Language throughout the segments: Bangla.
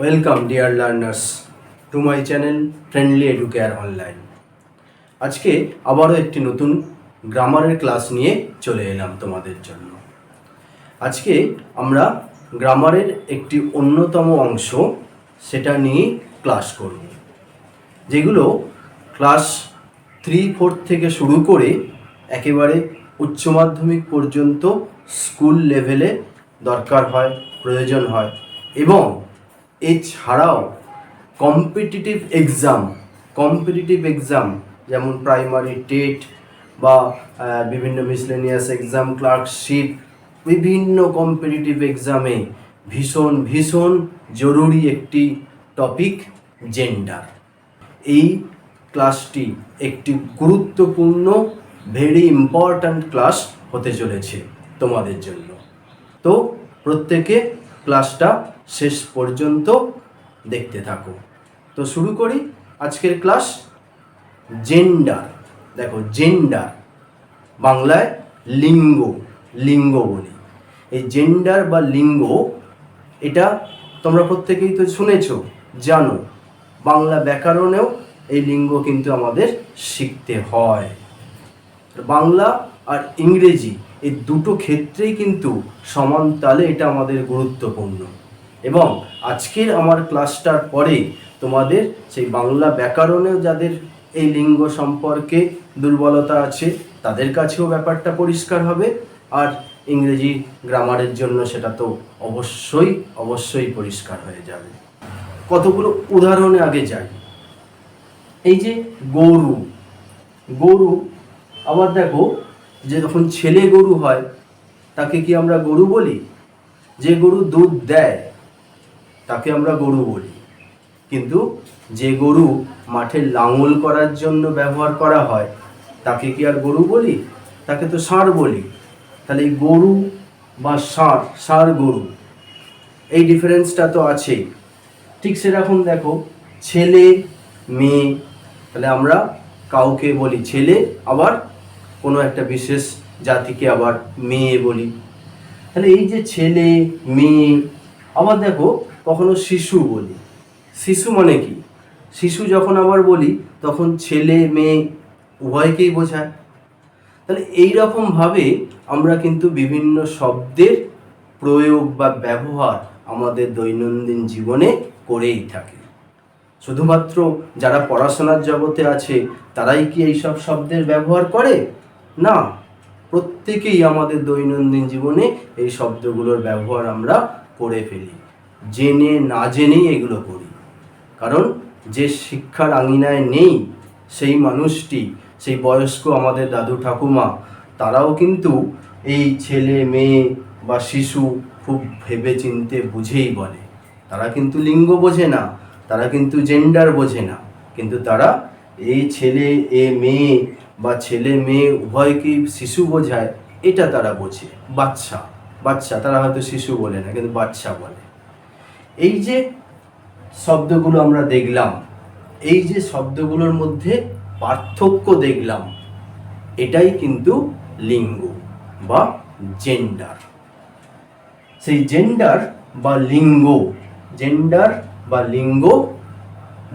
Welcome dear learners to my channel friendly educare online. আজকে আবারও একটি নতুন গ্রামারের ক্লাস নিয়ে চলে এলাম তোমাদের জন্য। আজকে আমরা গ্রামারের একটি অন্যতম অংশ সেটা নিয়ে ক্লাস করব, যেগুলো ক্লাস 3-4 থেকে শুরু করে একেবারে উচ্চ মাধ্যমিক পর্যন্ত স্কুল লেভেলে দরকার হয়, প্রয়োজন হয়, এবং এছাড়াও কম্পিটিটিভ এক্সাম যেমন প্রাইমারি টেট বা বিভিন্ন মিসলেনিয়াস এক্সাম, ক্লার্কশিপ, বিভিন্ন কম্পিটিটিভ এক্সামে ভীষণ জরুরি একটি টপিক জেন্ডার। এই ক্লাসটি একটি গুরুত্বপূর্ণ ভেরি ইম্পর্ট্যান্ট ক্লাস হতে চলেছে তোমাদের জন্য। তো প্রত্যেকে ক্লাসটা শেষ পর্যন্ত দেখতে থাকো। তো শুরু করি আজকের ক্লাস। জেন্ডার, দেখো জেন্ডার বাংলায় লিঙ্গ বলি। এই জেন্ডার বা লিঙ্গ, এটা তোমরা প্রত্যেকেই তো শুনেছো, জানো। বাংলা ব্যাকরণেও এই লিঙ্গ কিন্তু আমাদের শিখতে হয়। বাংলা আর ইংরেজি এই দুটো ক্ষেত্রেই কিন্তু সমান তালে এটা আমাদের গুরুত্বপূর্ণ। এবং আজকের আমার ক্লাসটার পরে তোমাদের সেই বাংলা ব্যাকরণেও যাদের এই লিঙ্গ সম্পর্কে দুর্বলতা আছে তাদের কাছেও ব্যাপারটা পরিষ্কার হবে, আর ইংরেজি গ্রামারের জন্য সেটা তো অবশ্যই পরিষ্কার হয়ে যাবে। কতগুলো উদাহরণে আগে যাই। এই যে গরু, আবার দেখো যে যখন ছেলে গরু হয় তাকে কি আমরা গরু বলি? যে গরু দুধ দেয় তাকে আমরা গরু বলি। কিন্তু যে গরু মাঠে লাঙল করার জন্য ব্যবহার করা হয় তাকে কি আর গরু বলি? তাকে তো ষাঁড় বলি। তাহলে এই গরু বা ষাঁড় গরু, এই ডিফারেন্সটা তো আছেই। ঠিক সেরকম দেখো ছেলে মেয়ে, তাহলে আমরা কাউকে বলি ছেলে, আবার কোনো একটা বিশেষ জাতিকে আবার মেয়ে বলি। তাহলে এই যে ছেলে মেয়ে, আবার দেখো কখনো শিশু বলি। শিশু মানে কি? শিশু যখন আবার বলি তখন ছেলে মেয়ে উভয়কেই বোঝায়। তাহলে এইরকমভাবে আমরা কিন্তু বিভিন্ন শব্দের প্রয়োগ বা ব্যবহার আমাদের দৈনন্দিন জীবনে করেই থাকি। শুধুমাত্র যারা পড়াশোনার জগতে আছে তারাই কি এইসব শব্দের ব্যবহার করে? না, প্রত্যেকেই আমাদের দৈনন্দিন জীবনে এই শব্দগুলোর ব্যবহার আমরা করে ফেলি, জেনে না জেনেই এগুলো করি। কারণ যে শিক্ষার আঙিনায় নেই সেই মানুষটি, সেই বয়স্ক আমাদের দাদু ঠাকুমা, তারাও কিন্তু এই ছেলে মেয়ে বা শিশু খুব ভেবে চিনতে বুঝেই বলে। তারা কিন্তু লিঙ্গ বোঝে না, তারা কিন্তু জেন্ডার বোঝে না, কিন্তু তারা এই ছেলে এ মেয়ে বা ছেলে মেয়ে উভয়কেই শিশু বোঝায় এটা তারা বোঝে। বাচ্চা তারা হয়তো শিশু বলে না, কিন্তু বাচ্চা বলে। এই যে শব্দগুলো আমরা দেখলাম, এই যে শব্দগুলোর মধ্যে পার্থক্য দেখলাম, এটাই কিন্তু লিঙ্গ বা জেন্ডার। সেই জেন্ডার বা লিঙ্গ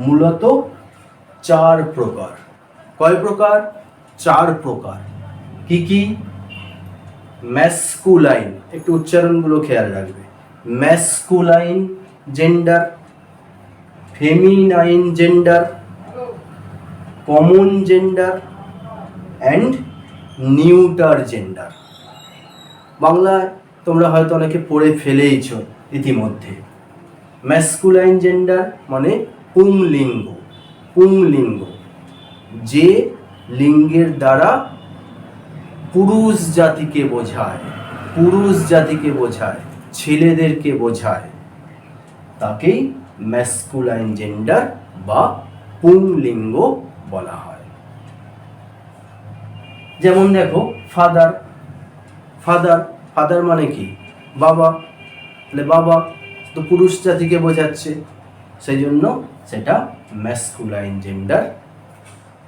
মূলত 4 প্রকার। কয় প্রকার? 4 প্রকার। কি? ম্যাসকুলাইন, একটু উচ্চারণগুলো খেয়াল রাখবে। Masculine gender, feminine gender, common gender and neuter gender. বাংলায় তোমরা হয়তো অনেকে পড়ে ফেলেইছ ইতিমধ্যে। ম্যাসকুলাইন জেন্ডার মানে পুংলিঙ্গ, যে লিঙ্গের দ্বারা পুরুষ জাতিকে বোঝায়, ছেলেদেরকে বোঝায়, তাকেই ম্যাসকুলাইন জেন্ডার বা পুংলিঙ্গ বলা হয়। যেমন দেখো ফাদার মানে কি? বাবা। তাহলে বাবা তো পুরুষ জাতিকে বোঝাচ্ছে, সেই জন্য সেটা ম্যাসকুলাইন জেন্ডার।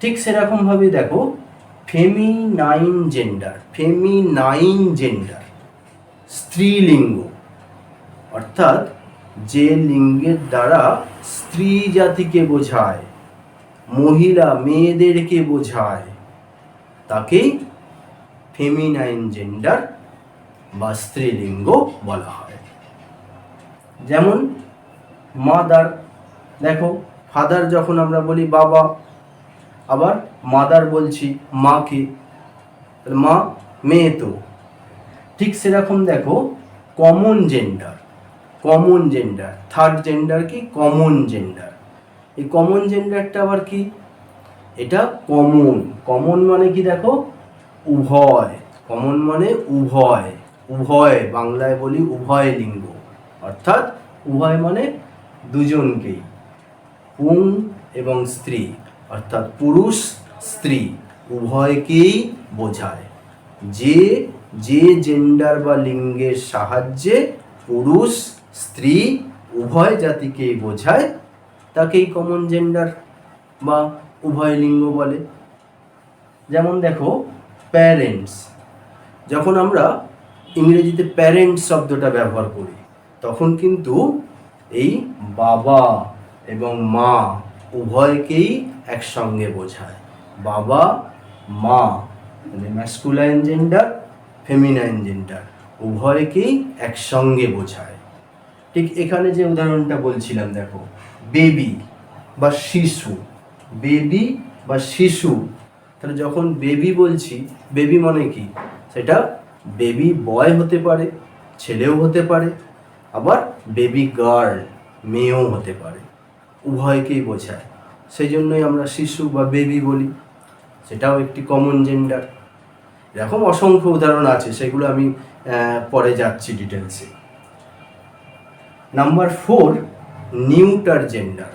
ঠিক সেরকম ভাবে দেখো ফেমিনাইন জেন্ডার স্ত্রীলিঙ্গ, অর্থাৎ যে লিঙ্গের দ্বারা স্ত্রী জাতিকে বোঝায়, মহিলা মেয়েদেরকে বোঝায়, তাকেই ফেমিনাইন জেন্ডার বা স্ত্রীলিঙ্গ বলা হয়। যেমন মাদার, দেখো ফাদার যখন আমরা বলি বাবা, আবার মাদার বলছি মাকে, মা মেয়ে তো। ঠিক সেরকম দেখো common gender, common gender, third gender কি কমন জেন্ডার। এই কমন জেন্ডারটা আবার কি? এটা কমন, কমন মানে কি দেখো উভয়, কমন মানে উভয়, উভয় বাংলায় বলি উভয় লিঙ্গ, অর্থাৎ উভয় মানে দুজনকেই, পুং এবং স্ত্রী, অর্থাৎ পুরুষ স্ত্রী উভয়কেই বোঝায়। যে যে জেন্ডার বা লিঙ্গের সাহায্যে পুরুষ স্ত্রী উভয় জাতিকেই বোঝায় তাকেই কমন জেন্ডার বা উভয় লিঙ্গ বলে। যেমন দেখো প্যারেন্টস, যখন আমরা ইংরেজিতে প্যারেন্টস শব্দটা ব্যবহার করি তখন কিন্তু এই বাবা এবং মা উভয়কেই একসঙ্গে বোঝায়। বাবা মা মানে ম্যাসকুলাইন জেন্ডার ফেমিনাইন জেন্ডার উভয়কেই একসঙ্গে বোঝায়। ঠিক এখানে যে উদাহরণটা বলছিলাম দেখো বেবি বা শিশু, বেবি বা শিশু, তাহলে যখন বেবি বলছি, বেবি মানে কি? সেটা বেবি বয় হতে পারে, ছেলেও হতে পারে, আবার বেবি গার্ল মেয়েও হতে পারে, উভয়কেই বোঝায়। সেই জন্যই আমরা শিশু বা বেবি বলি, সেটাও একটি কমন জেন্ডার। এরকম অসংখ্য উদাহরণ আছে, সেগুলো আমি পরে যাচ্ছি ডিটেলসে। নাম্বার 4 নিউটার জেন্ডার,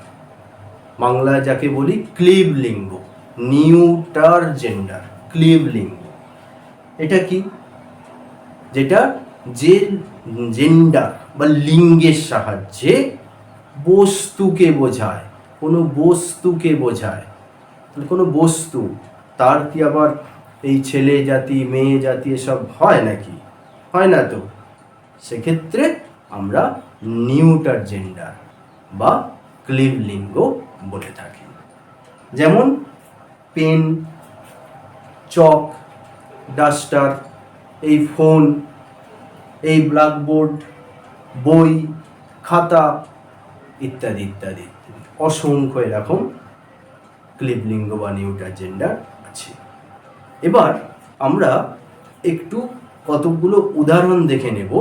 বাংলায় যাকে বলি ক্লিব লিঙ্গ, নিউটার জেন্ডার ক্লিব লিঙ্গ। এটা কি? যেটা যে জেন্ডার বা লিঙ্গের সাহায্যে বস্তুকে বোঝায়, কোনো বস্তুকে বোঝায়। কোনো বস্তু, তার কি আবার এই ছেলে জাতি মেয়ে জাতি এসব হয় নাকি? হয় না তো। সেক্ষেত্রে আমরা নিউটার জেন্ডার বা ক্লিব লিঙ্গ বলে থাকি। যেমন পেন, চক, ডাস্টার, এই ফোন, এই ব্ল্যাকবোর্ড, বই, খাতা ইত্যাদি ইত্যাদি অসংখ্য এরকম ক্লিব লিঙ্গ বা নিউটার জেন্ডার আছে। এবার আমরা একটু কতগুলো উদাহরণ দেখে নেব,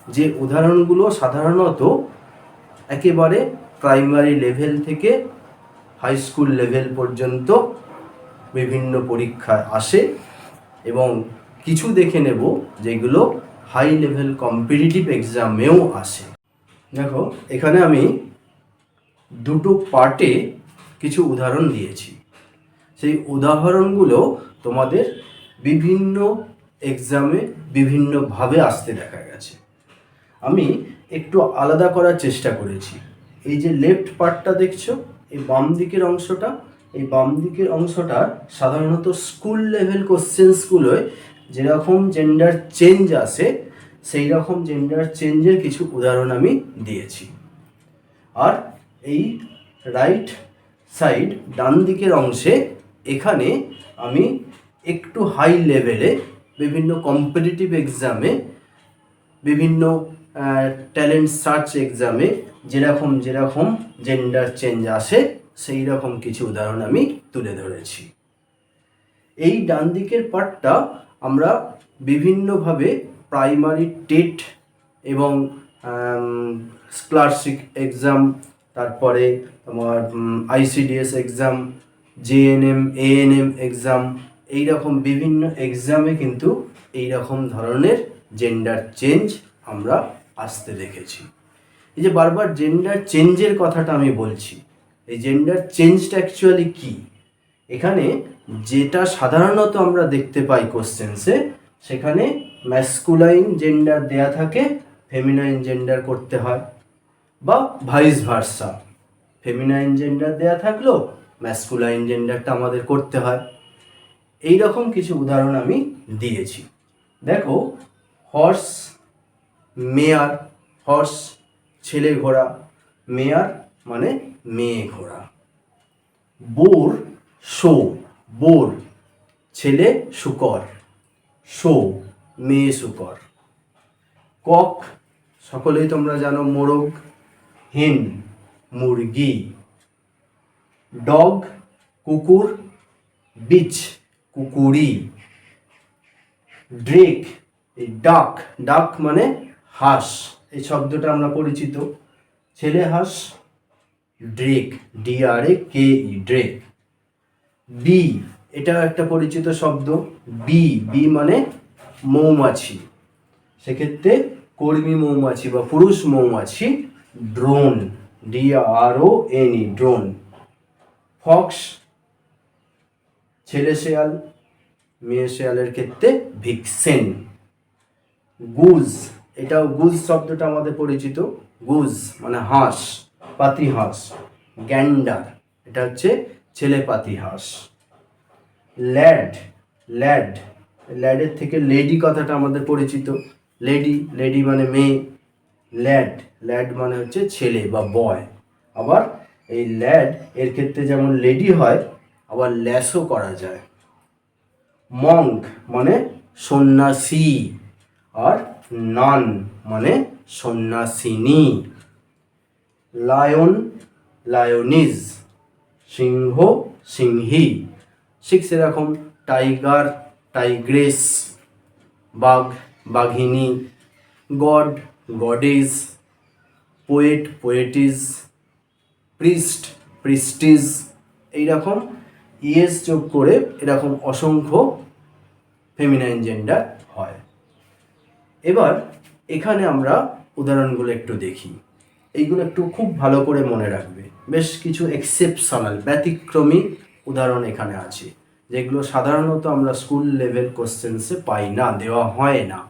যে উদাহরণগুলো সাধারণত একেবারে প্রাইমারি লেভেল থেকে হাই স্কুল লেভেল পর্যন্ত বিভিন্ন পরীক্ষায় আসে, এবং কিছু দেখে নেব যেগুলো হাই লেভেল কম্পিটিটিভ এক্সামেও আসে। দেখো এখানে আমি দুটো পার্টে কিছু উদাহরণ দিয়েছি। সেই উদাহরণগুলো তোমাদের বিভিন্ন এক্সামে বিভিন্নভাবে আসতে দেখা গেছে। আমি একটু আলাদা করার চেষ্টা করেছি। এই যে লেফট পার্টটা দেখছো, এই বাম দিকের অংশটা, এই বাম দিকের অংশটা সাধারণত স্কুল লেভেল কোশ্চেন্সগুলোয় যেরকম জেন্ডার চেঞ্জ আসে সেই রকম জেন্ডার চেঞ্জের কিছু উদাহরণ আমি দিয়েছি। আর এই রাইট সাইড ডান দিকের অংশে এখানে আমি একটু হাই লেভেলে বিভিন্ন কম্পিটিটিভ এক্সামে, বিভিন্ন ট্যালেন্ট সার্চ এক্সামে যেরকম যেরকম জেন্ডার চেঞ্জ আসে সেই রকম কিছু উদাহরণ আমি তুলে ধরেছি। এই ডান দিকের পার্টটা আমরা বিভিন্নভাবে প্রাইমারি টেট এবং ক্লার্কশিপ এক্সাম, তারপরে তোমার ICDS exam, JNM ANM exam, এইরকম বিভিন্ন এক্সামে কিন্তু এইরকম ধরনের জেন্ডার চেঞ্জ আমরা আসতে দেখেছি। এই যে বারবার জেন্ডার চেঞ্জের কথাটা আমি বলছি, এই জেন্ডার চেঞ্জটা অ্যাকচুয়ালি কী? এখানে যেটা সাধারণত আমরা দেখতে পাই কোশ্চেন্সে, সেখানে ম্যাসকুলাইন জেন্ডার দেয়া থাকে, ফেমিনাইন জেন্ডার করতে হয়, বা ভাইস ভার্সা, ফেমিনাইন জেন্ডার দেয়া থাকলো ম্যাসকুলাইন জেন্ডারটা আমাদের করতে হয়। এই রকম কিছু উদাহরণ আমি দিয়েছি। দেখো হর্স, মেয়ার, হর্স ছেলে ঘোড়া, মেয়ার মানে মেয়ে ঘোড়া। বোর শো, বোর ছেলে শূকর, শো মেয়ে শূকর। কক সকলেই তোমরা জানো মোরগ, হেন মুরগি। ডগ কুকুর, বিচ কুকুরি। ড্রেক এই ডাক, ডাক মানে হাঁস, এই শব্দটা আমরা পরিচিত, ছেলে হাঁস ড্রেক, DRAKE ড্রেক। বি এটা একটা পরিচিত শব্দ, বি বি মানে মৌমাছি, সেক্ষেত্রে কর্মী মৌমাছি বা পুরুষ মৌমাছি ড্রোন, DRONE ড্রোন। ফক্স ছেলে শেয়াল, মেয়ে শেয়ালের ক্ষেত্রে ভিক্সেন। গুজ এটাও, গুজ শব্দটা আমাদের পরিচিত, গুজ মানে হাঁস, পাতি হাঁস। গ্যান্ডার এটা হচ্ছে ছেলে পাতি হাঁস। ল্যাড, ল্যাড ল্যাডের থেকে লেডি কথাটা আমাদের পরিচিত, লেডি, লেডি মানে মেয়ে। ল্যাড, ল্যাড মানে হচ্ছে ছেলে বা বয়। আবার এই ল্যাড এর ক্ষেত্রে যেমন লেডি হয়, আবার ল্যাসও করা যায়। মঙ্ক মানে সন্ন্যাসী, আর নান মানে সন্ন্যাসিনী। লায়ন, লায়নিজ সিংহ, সিংহী। ঠিক সেরকম টাইগার, টাইগ্রেস, বাঘ, বাঘিনী। God, goddess. পোয়েট, পোয়েটিস। প্রিস্ট, প্রিস্টিস। এইরকম ইএস যোগ করে এরকম অসংখ্য ফেমিনাইন জেন্ডার হয়। এবার এখানে আমরা উদাহরণগুলো একটু দেখি, এইগুলো একটু খুব ভালো করে মনে রাখবে। বেশ কিছু এক্সেপশনাল ব্যতিক্রমী উদাহরণ এখানে আছে, যেগুলো সাধারণত আমরা স্কুল লেভেল কোশ্চেন্সে পাই না, দেওয়া হয় না।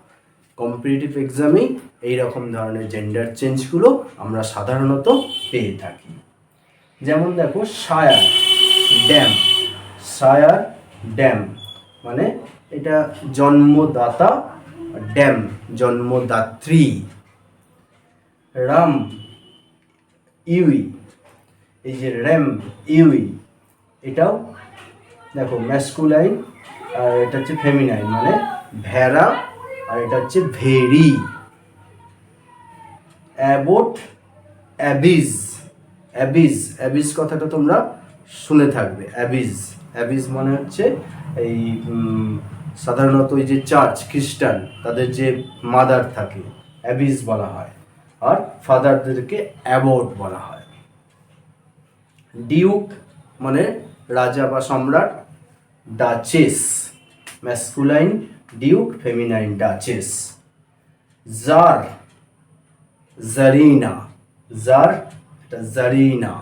কম্পিটিটিভ এক্সামেই এইরকম ধরনের জেন্ডার চেঞ্জগুলো আমরা সাধারণত পেয়ে থাকি। যেমন দেখো শায়ার, ড্যাম, শায়ার ড্যাম মানে এটা জন্মদাতা, ড্যাম জন্মদাত্রী। রাম, ইউই, এই যে র্যাম, ইউই, এটাও দেখো ম্যাসকুলাইন, আর এটা হচ্ছে ফেমিনাইন মানে ভেড়া, আর এটা হচ্ছে ভেড়ি। অ্যাবোট, অ্যাবিজ, অ্যাবিজ, অ্যাবিজ কথাটা তোমরা শুনে থাকবে। অ্যাবিজ, অ্যাবিজ মানে হচ্ছে এই সাধারণত ওই যে চার্চ খ্রিস্টান, তাদের যে মাদার থাকে অ্যাবিজ বলা হয়, আর ফাদারদেরকে অ্যাবোট বলা হয়। ডিউক মানে রাজা বা সম্রাট। Duchess masculine duke, feminine duchess. Tsar, tsarina, tsar এটা জারিনা,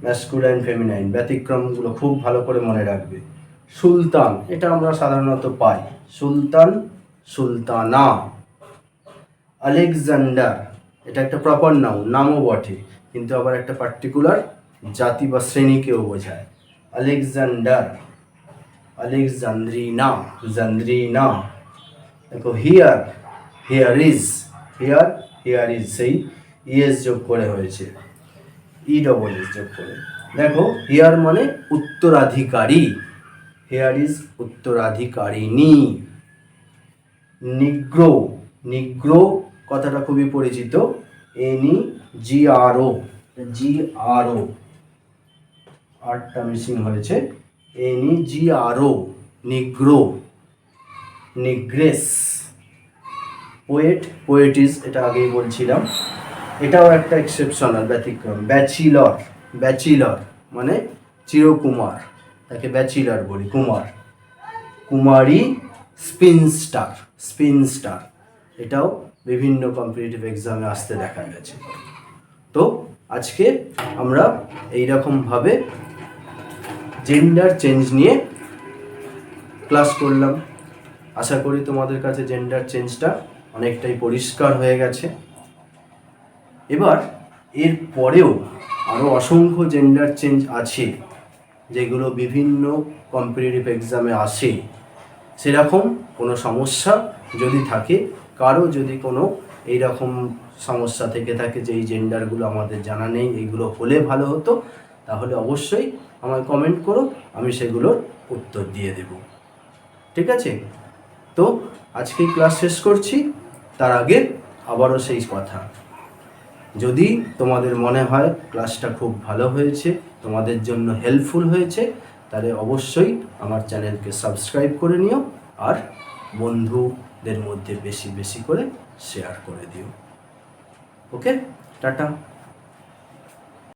ম্যাসকুলাইন ফেমিনাইন। ব্যতিক্রমগুলো খুব ভালো করে মনে রাখবে। সুলতান এটা আমরা সাধারণত পাই, সুলতান, সুলতানা। আলেকজান্ডার এটা একটা প্রপার নাউন, নামও বটে, কিন্তু আবার একটা পার্টিকুলার জাতি বা শ্রেণীকেও বোঝায়। আলেকজান্ডার, আলেকজান্দ্রিনা, জান্দ্রিনা। দেখো here, here is, here, here is সেই ইএস যোগ করে হয়েছে, ESS যোগ করে। দেখো হিয়ার মানে উত্তরাধিকারী, হিয়ার ইজ উত্তরাধিকারিণী। নিগ্রো, নিগ্রো কথাটা খুবই পরিচিত, NEGRO, GRO, আরটা মিসিং হয়েছে, NEGRO, নিগ্রো। নিগ্রেস। পোয়েট, পোয়েটিস এটা আগেই বলছিলাম, এটাও একটা এক্সেপশনাল ব্যতিক্রম। ব্যাচিলর, ব্যাচিলর মানে চিরকুমার, তাকে ব্যাচিলর বলি, কুমার। কুমারী, স্পিনস্টার, স্পিনস্টার এটাও বিভিন্ন কম্পিটিটিভ এক্সামে আসতে দেখা গেছে। তো আজকে আমরা এইরকমভাবে জেন্ডার চেঞ্জ নিয়ে ক্লাস করলাম। আশা করি তোমাদের কাছে জেন্ডার চেঞ্জটা অনেকটাই পরিষ্কার হয়ে গেছে। এবার এর পরেও আরও অসংখ্য জেন্ডার চেঞ্জ আছে, যেগুলো বিভিন্ন কম্পিটিটিভ এক্সামে আসে। সেরকম কোনো সমস্যা যদি থাকে, কারো যদি কোনো এই রকম সমস্যা থেকে থাকে যে এই জেন্ডারগুলো আমাদের জানা নেই, এইগুলো হলে ভালো হতো, তাহলে অবশ্যই আমায় কমেন্ট করো, আমি সেগুলোর উত্তর দিয়ে দেব। ঠিক আছে? তো আজকেই ক্লাস শেষ করছি। তার আগে আবারও সেই কথা, যদি তোমাদের মনে হয় ক্লাসটা খুব ভালো হয়েছে, তোমাদের জন্য হেল্পফুল হয়েছে, তাহলে অবশ্যই আমার চ্যানেলকে সাবস্ক্রাইব করে নিও আর বন্ধুদের মধ্যে বেশি বেশি করে শেয়ার করে দিও। ওকে, টাটা।